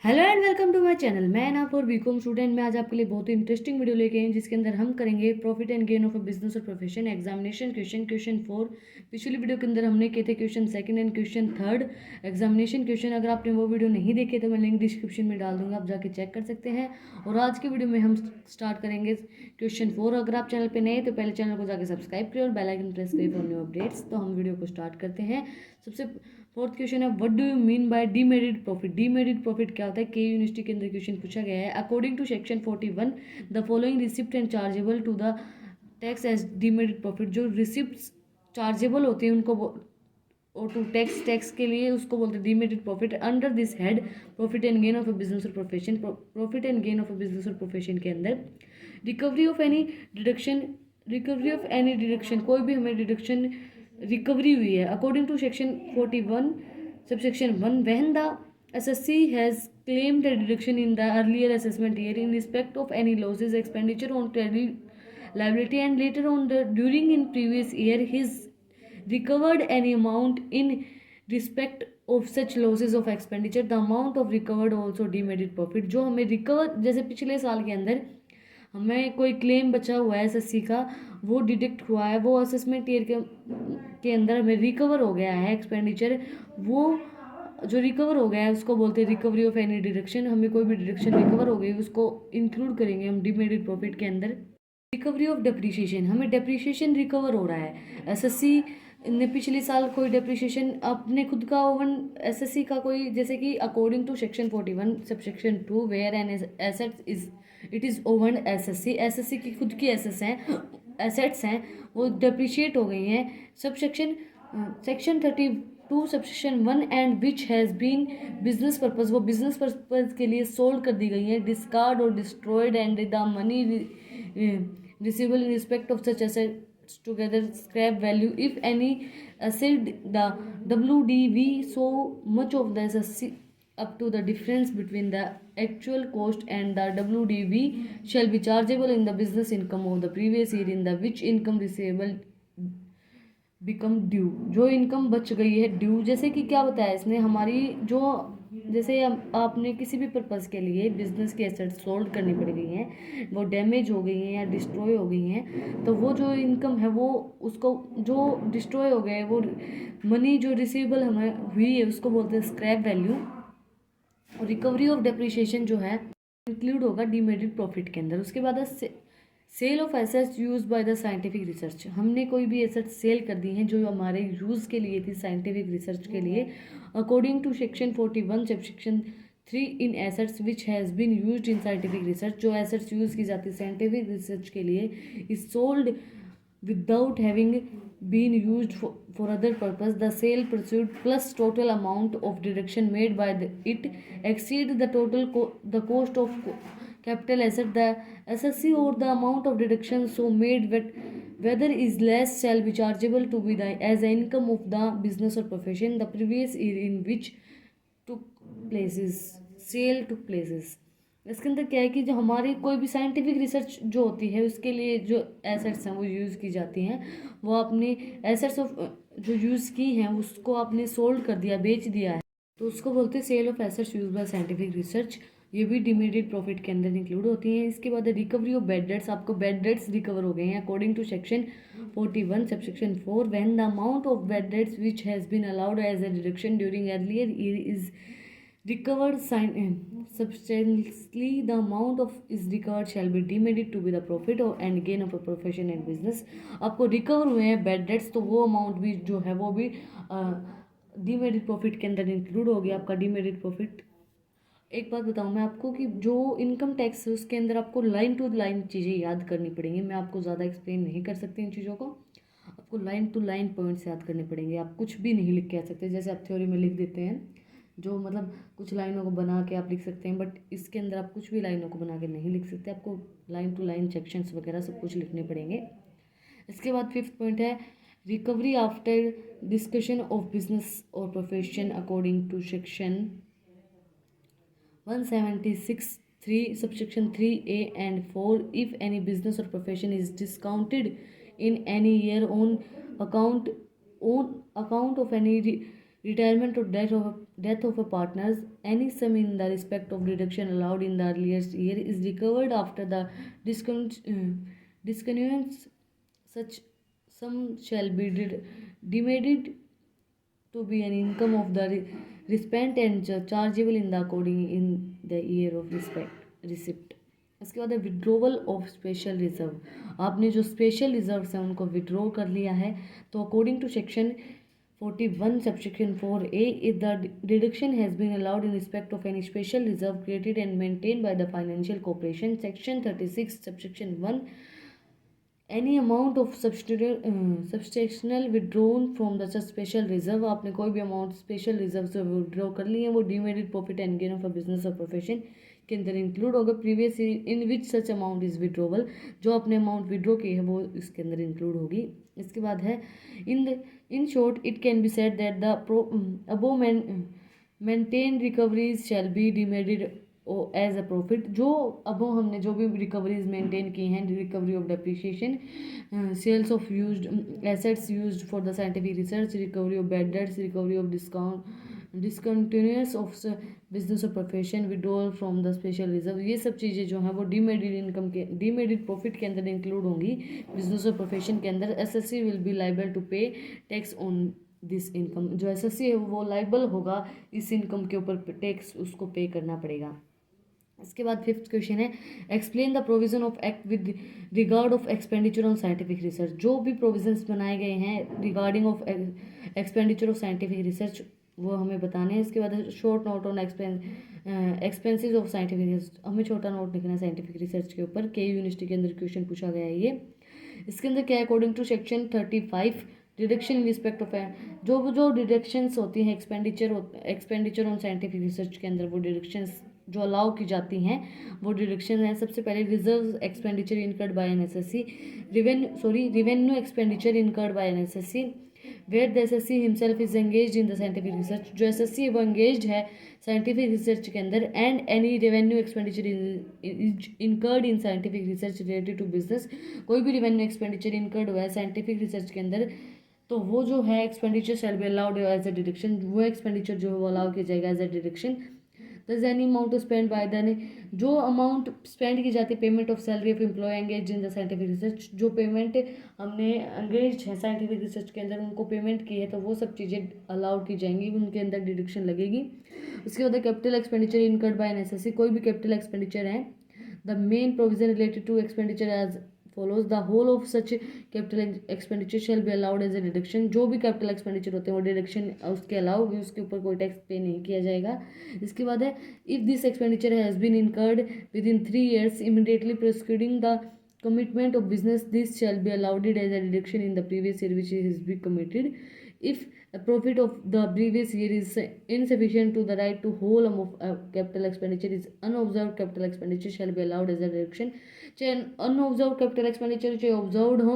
Hello and welcome to my channel. मैं नाफोर BCom student. मैं आज आपके लिए बहुत ही इंटरेस्टिंग वीडियो लेके आई हूँ जिसके अंदर हम करेंगे profit and gain of a business और प्रोफेशन एग्जामिनेशन क्वेश्चन 4। पिछली वीडियो के अंदर हमने किए थे question second and question third examination question. अगर आपने वो वीडियो नहीं देखे तो मैं लिंक डिस्क्रिप्शन में डाल दूंगा, आप जाके चेक कर सकते हैं। और आज की वीडियो में हम स्टार्ट करेंगे क्वेश्चन 4। अगर आप चैनल पर नए तो पहले चैनल को जाकर सब्सक्राइब करें और बेल आइकन प्रेस करें फॉर न्यू अपडेट्स। तो हम वीडियो को स्टार्ट करते हैं। सबसे फोर्थ क्वेश्चन है, what do you mean by demerit profit. Demerit profit क्या होता है? के यूनिवर्सिटी के अंदर क्वेश्चन पूछा गया है। According to section 41 the following receipt and chargeable to the tax as demerit profit. जो रिसिप्ट चार्जेबल होते हैं उनको और टू टैक्स के लिए उसको बोलते हैं deemed profit. Under this head profit and gain of a business और profession. Profit and gain of a business और प्रोफेशन के अंदर रिकवरी ऑफ एनी डिडक्शन, कोई भी हमें डिडक्शन रिकवरी हुई है according to section 41 subsection 1 when the SSC has claimed a deduction in the earlier assessment year in respect of any losses expenditure on credit liability and later on during in previous year his recovered any amount in respect of such losses of expenditure, the amount of recovered also deemed profit। जो हमें recover, जैसे पिछले साल के अंदर हमें कोई claim बचा हुआ है एसएससी का, वो डिडक्ट हुआ है, वो असेसमेंट ईयर के अंदर हमें रिकवर हो गया है एक्सपेंडिचर, वो जो रिकवर हो गया है उसको बोलते हैं रिकवरी ऑफ एनी डिडक्शन। हमें कोई भी डिडक्शन रिकवर हो गई उसको इंक्लूड करेंगे हम डिमेरिट प्रॉफिट के अंदर। रिकवरी ऑफ डेप्रिसिएशन, हमें डेप्रिसिएशन रिकवर हो रहा है। एसएससी ने पिछले साल कोई डेप्रिसिएशन अपने खुद का ओवन एसएससी का कोई, जैसे कि according to section 41 sub section 2 where an asset is it is owned SSC की खुद की एसेट्स हैं वो डेप्रिशिएट हो गई हैं। Sub section 32 subsection 1 and which has been business purpose, वो बिजनेस पर्पज़ के लिए सोल्ड कर दी गई है। डिस्कार्ड और destroyed and the money receivable in respect of such assets together scrap value if any asset the WDV so much of the SSC up to the difference between the actual cost and the WDV shall be chargeable in the business income of the previous year in the which income receivable become due. जो income बच गई है due, जैसे कि क्या बताया इसने हमारी जो, जैसे आपने किसी भी पर्पज़ के लिए बिजनेस की एसेट्स सोल्ड करनी पड़ गई हैं, वो डैमेज हो गई हैं या डिस्ट्रॉय हो गई हैं, तो वो जो इनकम है वो उसको जो डिस्ट्रॉय हो गए वो मनी जो रिसीवेबल हमें हुई है उसको बोलते हैं स्क्रैप वैल्यू। और रिकवरी ऑफ डेप्रिसिएशन जो है इंक्लूड होगा डीमेरिट प्रॉफिट के अंदर। उसके बाद sale of assets use by the scientific research, हमने कोई भी एसेट्स सेल कर दी हैं जो हमारे यूज़ के लिए थी साइंटिफिक रिसर्च के लिए। According to section 41 sub section 3 in assets which has been used in scientific research, जो एसेट्स यूज़ की जाती है साइंटिफिक रिसर्च के लिए, is sold without having been used for other purpose, the sale pursued plus total amount of deduction made by it exceed the the cost of capital asset, the SSC or the amount of deduction so made whether is less shall be chargeable to be the as a income of the business or profession the previous year in which took places sale took places। इसके अंदर क्या है कि जो हमारी कोई भी scientific research जो होती है उसके लिए जो एसेट्स हैं वो यूज़ की जाती हैं, वो आपने एसेट्स ऑफ जो यूज़ की हैं उसको आपने सोल्ड कर दिया, बेच दिया है, तो उसको बोलते हैं sale of assets use by scientific research. ये भी डिमेरिट प्रॉफिट के अंदर इंक्लूड होती हैं। इसके बाद रिकवरी ऑफ बैड डेट्स, आपको बैड डेट्स रिकवर हो गए हैं according to section 41 sub section 4 when the amount of bad debts which has been allowed as a deduction during earlier year is recovered substantially, the amount of is recovered shall be deemed to be the profit and gain of a profession and business। आपको recover हुए हैं bad debts तो वो amount भी जो है वो भी डीमेरिट प्रॉफिट के अंदर इंक्लूड हो गया आपका डीमेरिट प्रॉफिट। एक बात बताऊँ मैं आपको कि जो इनकम टैक्स है उसके अंदर आपको लाइन टू लाइन चीज़ें याद करनी पड़ेंगी। मैं आपको ज़्यादा एक्सप्लेन नहीं कर सकती इन चीज़ों को, आपको लाइन टू लाइन पॉइंट्स याद करने पड़ेंगे। आप कुछ भी नहीं लिख के आ सकते, जैसे आप थ्योरी में लिख देते हैं जो मतलब कुछ लाइनों को बना के आप लिख सकते हैं, बट इसके अंदर आप कुछ भी लाइनों को बना के नहीं लिख सकते, आपको लाइन टू लाइन सेक्शंस वगैरह सब कुछ लिखने पड़ेंगे। इसके बाद फिफ्थ पॉइंट है recovery after discussion of business और profession according to section 176(3) subsection 3A and 4 if any business or profession is discounted in any year on account of any retirement or death of a partners, any sum in the respect of deduction allowed in the earlier year is recovered after the discontinuance. Such sum shall be deemed to be an income of the recipient and chargeable in the according in the year of receipt. इसके बाद है withdrawal of special reserve. आपने जो special reserve है उनको withdraw कर लिया है तो according to section 41 subsection 4a, if the deduction has been allowed in respect of any special reserve created and maintained by the financial corporation, section 36 subsection 1, any amount of substantial withdrawn from the special reserve, आपने कोई भी amount special reserve से withdraw कर ली है वो deemed profit and gain of a business और profession के अंदर इंक्लूड होगा। Previous in which such amount is withdrawal, जो आपने अमाउंट विड्रॉ की है वो इसके अंदर इंक्लूड होगी। इसके बाद है in short it can be said that the above mentioned recoveries shall be deemed as a profit. जो अब हमने जो भी रिकवरीज मेंटेन की हैं, recovery of depreciation, sales of used assets used for the scientific research, recovery of bad debts, recovery of discontinuance of business और profession, withdrawal from the special reserve, ये सब चीज़ें जो हैं वो डीमेरिट इनकम के डीमेरिट प्रॉफिट के अंदर इंक्लूड होंगी। बिजनेस और प्रोफेशन के अंदर SSC will be liable to pay tax on this income. जो एसएससी है वो लाइबल होगा इस इनकम के ऊपर टैक्स उसको पे करना पड़ेगा। इसके बाद फिफ्थ क्वेश्चन है explain the provision of act with regard of expenditure on scientific research. जो भी प्रोविजंस बनाए गए हैं regarding of expenditure of scientific research वो हमें बताने हैं। इसके बाद short note on expenses of scientific research, हमें छोटा नोट लिखना है साइंटिफिक रिसर्च के ऊपर। के यूनिवर्सिटी के अंदर क्वेश्चन पूछा गया है ये। इसके अंदर क्या है, according to section 35 deduction in respect of जो डिडक्शंस होती हैं एक्सपेंडिचर ऑन साइंटिफिक रिसर्च के अंदर, वो डिडक्शंस जो अलाउ की जाती हैं वो डिडक्शन है। सबसे पहले reserve expenditure incurred by NSSC, revenue expenditure incurred by NSSC where the SSC himself is engaged in the scientific research. जो एसएससी है वो एंगेज्ड है साइंटिफिक रिसर्च के अंदर। And any revenue expenditure incurred in scientific research related to business, कोई भी revenue expenditure incurred हुआ है साइंटिफिक रिसर्च के अंदर तो वो जो है expenditure shall be allowed as a deduction, वो एक्सपेंडिचर जो है वो अलाउ किया जाएगा एज अ डिडक्शन। दस any amount spend by the, जो अमाउंट स्पेंड की जाती है payment of salary of employ engage in the scientific research, जो पेमेंट हमने एंगेज है साइंटिफिक रिसर्च के अंदर उनको पेमेंट की है तो वो सब चीज़ें अलाउड की जाएंगी, उनके अंदर डिडक्शन लगेगी। उसके बाद capital expenditure incurred by NSSC, कोई भी कैपिटल एक्सपेंडिचर है the main provision related to expenditure as follows the whole of such capital expenditure shall be allowed as a deduction. जो भी कैपिटल एक्सपेंडिचर होते हैं वो डिडक्शन उसके अलाउ भी, उसके ऊपर कोई टैक्स पे नहीं किया जाएगा। इसके बाद है if this expenditure has been incurred within 3 years immediately prescribing the commitment of business, this shall be allowed as a deduction in the previous year which is be committed. If a profit of the previous year is insufficient to the right to whole amount of capital expenditure is unobserved capital expenditure shall be allowed as a deduction. चाहे unobserved capital expenditure चाहे observed हो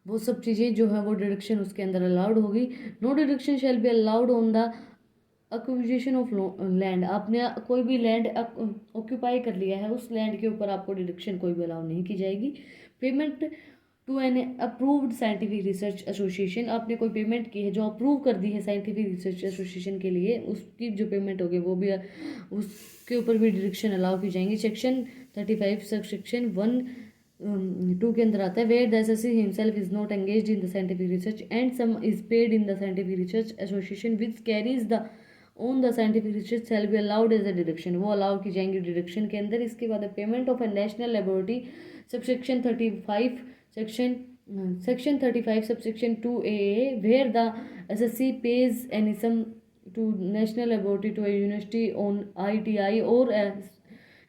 वो सब चीज़ें जो है वो deduction उसके अंदर अलाउड होगी। No deduction shall be allowed on the acquisition of land, आपने कोई भी लैंड ऑक्यूपाई कर लिया है उस लैंड के ऊपर आपको डिडक्शन कोई भी अलाउ नहीं की जाएगी। Payment to an approved scientific research association, आपने कोई पेमेंट की है जो अप्रूव कर दी है साइंटिफिक रिसर्च एसोसिएशन के लिए, उसकी जो पेमेंट होगी वो भी उसके ऊपर भी डिडक्शन अलाउ की जाएंगी। सेक्शन 35 सेक्शन 1(2) के अंदर आता है where the SSC himself is not engaged in the scientific research and sum is paid in the scientific research association which carries the on the scientific research shall be allowed as a deduction, वो allow की जाएंगी deduction के अंदर। इसके बाद payment of a national laboratory subsection 35 section 35 subsection 2a where the SSC pays any sum to national laboratory to a university on ITI or a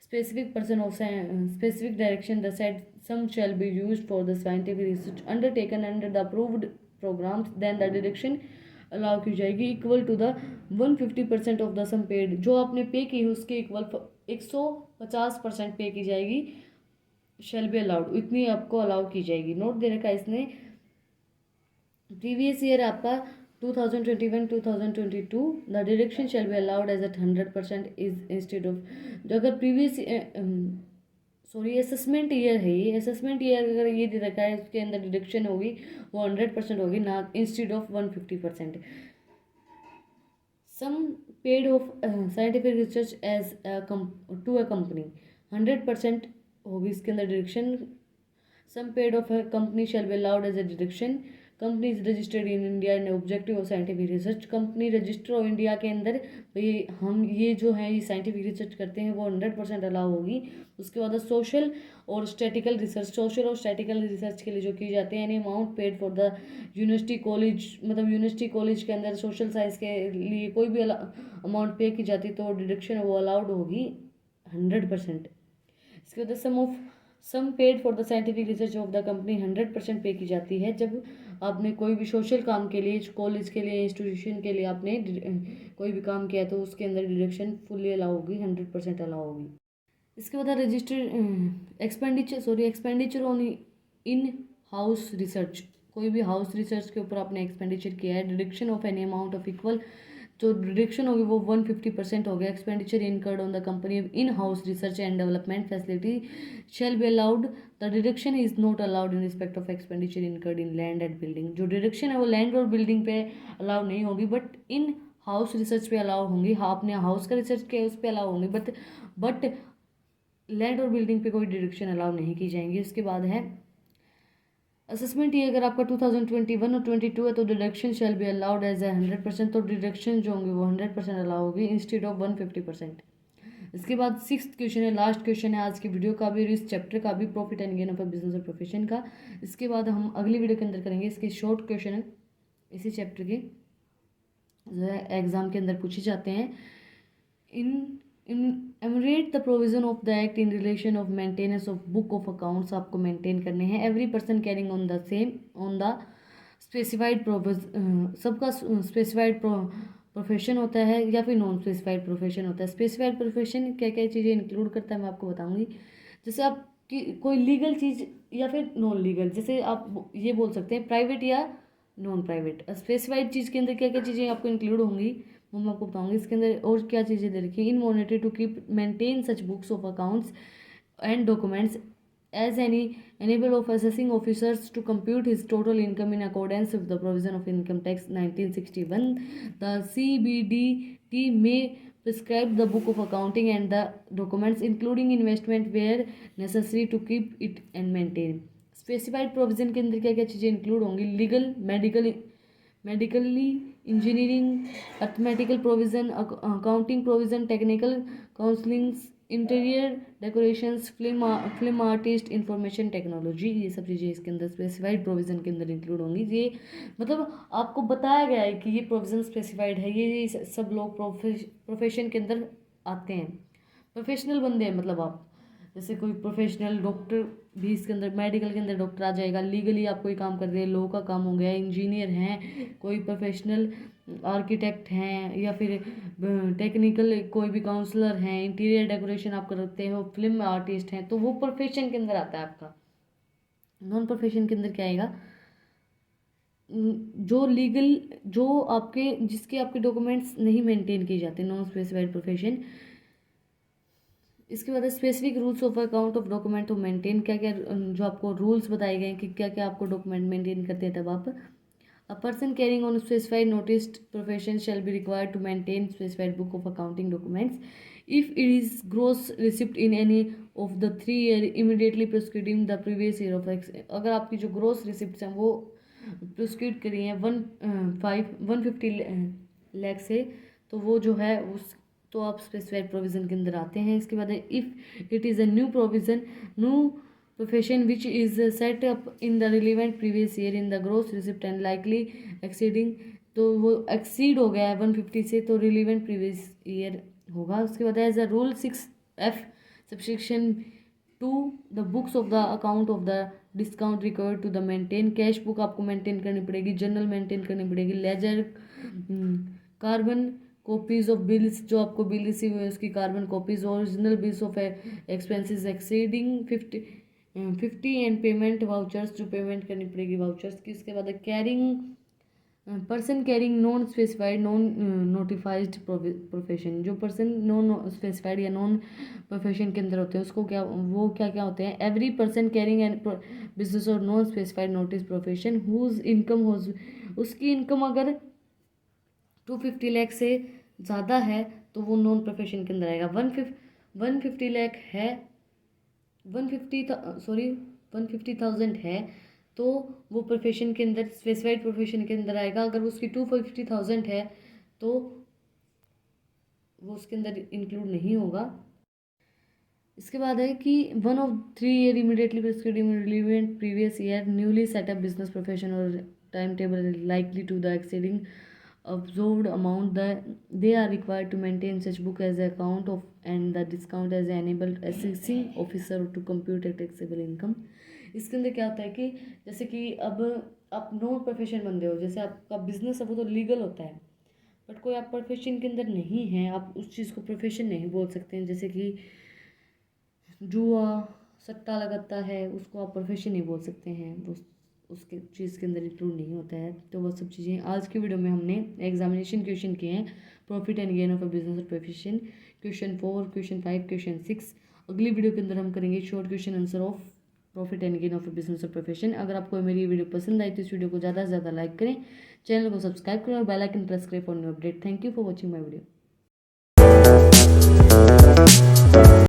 specific person of specific direction, the said sum shall be used for the scientific research undertaken under the approved programs, then the deduction allow की जाएगी equal to the 150% of the sum paid, जो आपने पे की है उसके equal 150% पे की जाएगी शैल बी अलाउड, इतनी आपको अलाउ की जाएगी। नोट दे रखा है इसने प्रीवियस ईयर आपका 2021-2022 the deduction shall be allowed as at 100% is instead of, जो अगर प्रीवियस असेसमेंट ईयर है ये असेसमेंट ईयर अगर ये दे रखा है उसके अंदर डिडक्शन होगी वो 100% होगी ना instead of 150%। Sum paid of scientific research as to a company 100% होगी इसके अंदर deduction. Some paid of a company shall be allowed as a deduction. Company is registered in India and objective of scientific research. Company register of India के अंदर भाई हम ये जो है ये साइंटिफिक रिसर्च करते हैं वो 100% अलाउ होगी. उसके बाद सोशल और स्टैटिकल रिसर्च. सोशल और स्टैटिकल रिसर्च के लिए जो की जाते हैं any amount paid for the university college, मतलब यूनिवर्सिटी कॉलेज के अंदर सोशल साइंस के लिए कोई भी अमाउंट पे की जाती तो डिडक्शन वो अलाउड होगी 100%. इसके बाद sum paid for the scientific research of the company 100% पे की जाती है. जब आपने कोई भी सोशल काम के लिए, कॉलेज के लिए, इंस्टीट्यूशन के लिए आपने कोई भी काम किया तो उसके अंदर डिडक्शन फुल्ली अलाउ होगी, 100% अलाउ होगी. इसके बाद registered expenditure on in house research. कोई भी हाउस रिसर्च के ऊपर आपने एक्सपेंडिचर किया है, deduction of any amount of equal जो डिडक्शन होगी वो 150% हो गया. Expenditure incurred on the company in house research and development facility shell be allowed. The deduction is not allowed in respect of expenditure incurred in land and building. जो deduction है वो land और building पे allow नहीं होगी, but in house research पे allow होंगी. हाँ, आपने हाउस का रिसर्च किया उस पर अलाउ होंगी, बट लैंड और बिल्डिंग पे कोई डिडक्शन अलाउ नहीं की जाएंगी. उसके बाद है असेसमेंट. ये अगर आपका 2021 और 22 है तो deduction shall be allowed as a 100%. तो डिडक्शन जो होंगे वो 100% अलाउ होगी इंस्टेड ऑफ 150%. इसके बाद 6th क्वेश्चन है, लास्ट क्वेश्चन है आज की वीडियो का भी और इस चैप्टर का भी, profit and gain of a business और प्रोफेशन का. इसके बाद हम अगली वीडियो के अंदर करेंगे इसके शॉर्ट क्वेश्चन है इसी चैप्टर के जो है एग्जाम के अंदर पूछे जाते हैं. enumerate the provision of the act in relation of maintenance of book of accounts. आपको मेंटेन करने हैं. Every person carrying on the same on the specified सबका स्पेसिफाइड प्रोफेशन होता है या फिर नॉन स्पेसिफाइड प्रोफेशन होता है. स्पेसिफाइड प्रोफेशन क्या क्या चीज़ें इंक्लूड करता है मैं आपको बताऊंगी. जैसे आप कि कोई लीगल चीज़ या फिर नॉन लीगल, जैसे आप ये बोल सकते हैं प्राइवेट या नॉन प्राइवेट. स्पेसिफाइड चीज़ के अंदर क्या क्या चीज़ें आपको इंक्लूड होंगी वो मैं आपको बताऊंगी. इसके अंदर और क्या चीज़ें दे रखी है. In monetary to keep maintain such books of accounts and documents as any enable of assessing officers to compute his total income in accordance with the provision of income tax 1961. The CBDT may prescribe the book of accounting and the documents including investment where necessary to keep it and maintain. Specified provision के अंदर क्या क्या चीज़ें include होंगी. Legal, medically, engineering, arithmetical provision, accounting provision, technical counsellings, interior decorations, film artist, information technology. ये सब चीज़ें इसके अंदर स्पेसिफाइड प्रोविज़न के अंदर इंक्लूड होंगी. ये मतलब आपको बताया गया है कि ये प्रोविज़न स्पेसिफाइड है. ये सब लोग प्रोफेशन के अंदर आते हैं, प्रोफेशनल बंदे हैं. मतलब आप जैसे कोई प्रोफेशनल डॉक्टर भी इसके अंदर, मेडिकल के अंदर डॉक्टर आ जाएगा. लीगली आप कोई काम कर रहे हैं, लॉ का काम हो गया, इंजीनियर हैं, कोई प्रोफेशनल आर्किटेक्ट हैं या फिर टेक्निकल कोई भी काउंसलर हैं, इंटीरियर डेकोरेशन आप करते हो, फिल्म आर्टिस्ट हैं, तो वो प्रोफेशन के अंदर आता है आपका. नॉन प्रोफेशन के अंदर क्या आएगा, जो लीगल, जो आपके जिसके आपके डॉक्यूमेंट्स नहीं मेंटेन किए जाते, नॉन स्पेसिफाइड प्रोफेशन. इसके बाद specific rules of account of document to maintain. क्या क्या जो आपको रूल्स बताए गए हैं कि क्या क्या आपको डॉक्यूमेंट मेंटेन करते हैं. तब आप a person carrying on specified notified profession shall be required to maintain specified book of accounting documents if it is gross receipt in any of the 3 year immediately preceding the previous year of. अगर आपकी जो gross receipt हैं वो प्रोस्क्रिब करी हैं 150 लाख से, तो वो जो है उस तो आप स्पेसिफाइड प्रोविज़न के अंदर आते हैं. इसके बाद if it is a new provision, new profession which is set up in the relevant previous year in the gross receipt and likely exceeding, तो वो एक्सीड हो गया है 150 से, तो रिलेवेंट प्रीवियस ईयर होगा. उसके बाद as a rule 6F subsection 2 the books of the account of the discount required to the maintain. Cash book आपको मेंटेन करनी पड़ेगी, जर्नल मेंटेन करनी पड़ेगी, ledger, carbon copies of bills, जो आपको बिल रिसीव हुए उसकी carbon copies, original bills of expenses exceeding 50 and payment vouchers, जो पेमेंट करनी पड़ेगी वाउचर्स की. इसके बाद carrying person carrying non specified non notified profession. जो पर्सन नॉन स्पेसिफाइड या नॉन प्रोफेशन के अंदर होते हैं उसको क्या, वो क्या क्या होते हैं. Every person carrying and business और non specified notice profession whose income, उसकी इनकम अगर 250 लाख से ज़्यादा है तो वो नॉन प्रोफेशन के अंदर आएगा। 150 लाख है, 150,000 है तो वो प्रोफेशन के अंदर, स्पेसिफाइड प्रोफेशन के अंदर आएगा। अगर उसकी 250,000 है तो वो उसके अंदर इंक्लूड नहीं होगा। इसके बाद है कि 1 of 3 year immediately preceding relevant previous year newly set up business profession or timetable is likely to the exceeding absorbed amount that they are required to maintain such book as account of and the discount as enabled assessing officer to compute a taxable income। इसके अंदर क्या होता है कि जैसे कि अब आप नॉन प्रोफेशन बंदे हो, जैसे आपका बिजनेस है वो तो लीगल होता है, बट कोई आप प्रोफेशन के अंदर नहीं है, आप उस चीज़ को प्रोफेशन नहीं बोल सकते हैं। जैसे कि जुआ सट्टा लगाता है, उसको आप प्रोफेशन नहीं बोल सकते हैं, वो उसके चीज़ के अंदर इंक्लूड नहीं होता है। तो वो सब चीज़ें आज की वीडियो में हमने एग्जामिनेशन क्वेश्चन किए हैं, profit and gain of a business और प्रोफेशन, क्वेश्चन 4, क्वेश्चन 5, क्वेश्चन 6। अगली वीडियो के अंदर हम करेंगे short question answer of profit and gain of a business और प्रोफेशन। अगर आपको मेरी वीडियो पसंद आई तो इस वीडियो को ज़्यादा से ज़्यादा लाइक करें, चैनल को सब्सक्राइब करें और बेल आइकन प्रेस करें for new update. Thank you for watching my video.